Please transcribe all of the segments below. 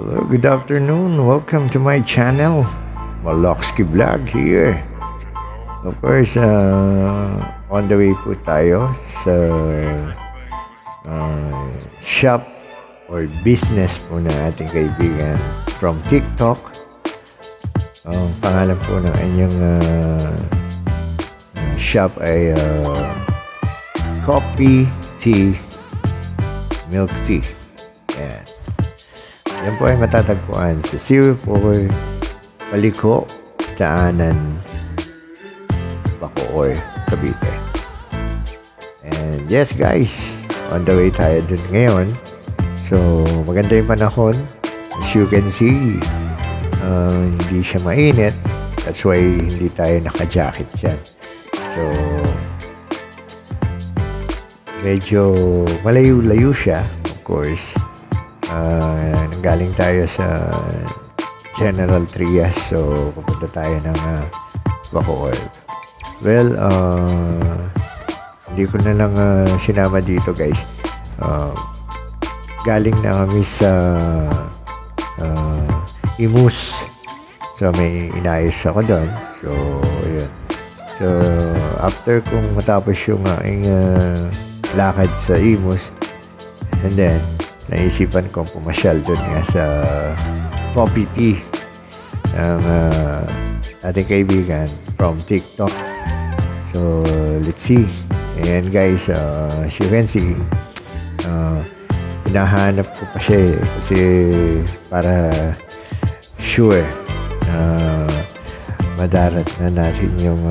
Hello, good afternoon. Welcome to my channel. Malokski Vlog here. Of course, on the way po tayo sa shop or business po na ating kaibigan from TikTok. Ang pangalan po ng kanyang shop ay Coffee Tea Milk Tea. Yan. Yan po ay matatagpuan sa 04 Paliko, Taanan, Bacoor, Cavite. And yes guys, on the way tayo dun ngayon. So maganda yung panahon. As you can see, hindi siya mainit. That's why hindi tayo naka-jacket dyan. So medyo malayo-layo siya, of course. Nanggaling tayo sa General Trias, so pupunta tayo ng Bacoor. Well, hindi ko na lang sinama dito guys. Galing na kami sa Imus, so may inayos ako doon. So yun. So after kung matapos yung aking lakad sa Imus, and then naisipan kong pumasyal doon nga sa Coffee Tea ng ating kaibigan from TikTok. So let's see. Ayan guys, as you can see, hinahanap ko pa siya kasi para sure na madarat na natin yung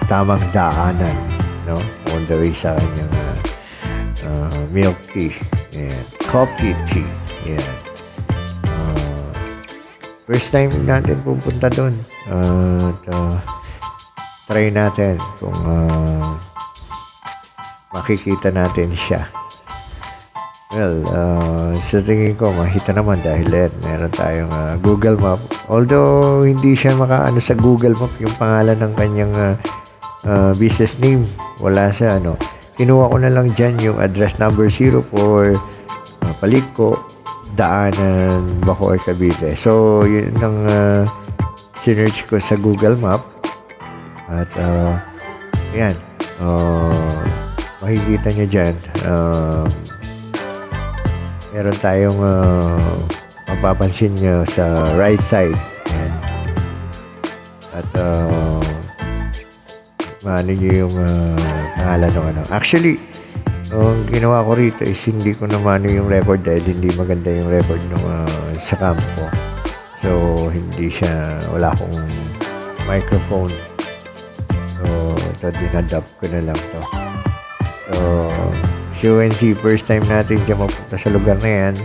tamang daanan, no, on the way sa kanyang milk tea. Ayan. Coffee tea. Ayan. First time natin pupunta doon. Try natin kung makikita natin siya. Well, sa tingin ko makita naman dahil meron tayong Google Map. Although hindi siya makaano sa Google Map yung pangalan ng kanyang business name. Wala sa ano. Kinuha ko na lang dyan yung address number 04 Paliko, Daanan, Bacoor, Cavite. So, yun ang sinearch ko sa Google Map. At, yan. Makikita nyo dyan. Meron tayong mapapansin nyo sa right side. Yan. At, maano nyo yung pangalan ng ano. Actually, ang ginawa ko rito is hindi ko naman yung record dahil hindi maganda yung record ng sa campo. So, hindi siya, wala akong microphone. So, ito, dinadapt ko na lang to. So, as you can see, first time natin siya mapunta sa lugar na yan.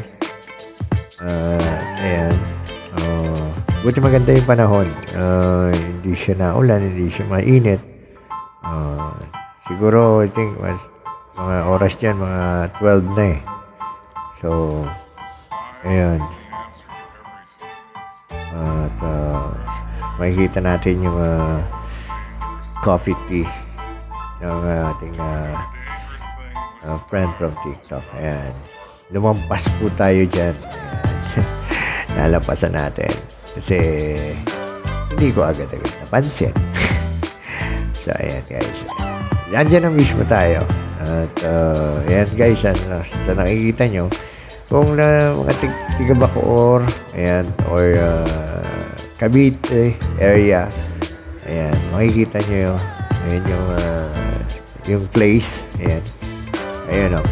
Ayan. Buti maganda yung panahon. Hindi siya naulan, hindi siya mainit. Siguro I think mga oras dyan mga 12 na so ayan, at makikita natin yung coffee tea ng ating friend from TikTok. Ayan, lumampas po tayo dyan. Nalampasan natin kasi hindi ko agad-agad napansin. So, ayan guys. Yan na mismo tayo. At, ayan guys. Sa nakikita nyo, kung mga tiga Bacoor, ayan, or Cavite area, ayan, makikita nyo ayan yung place. Ayan. Ayan o.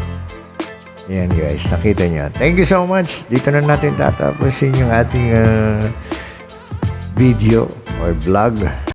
Ayan guys. Nakita nyo. Thank you so much. Dito na natin tatapusin yung ating video or vlog.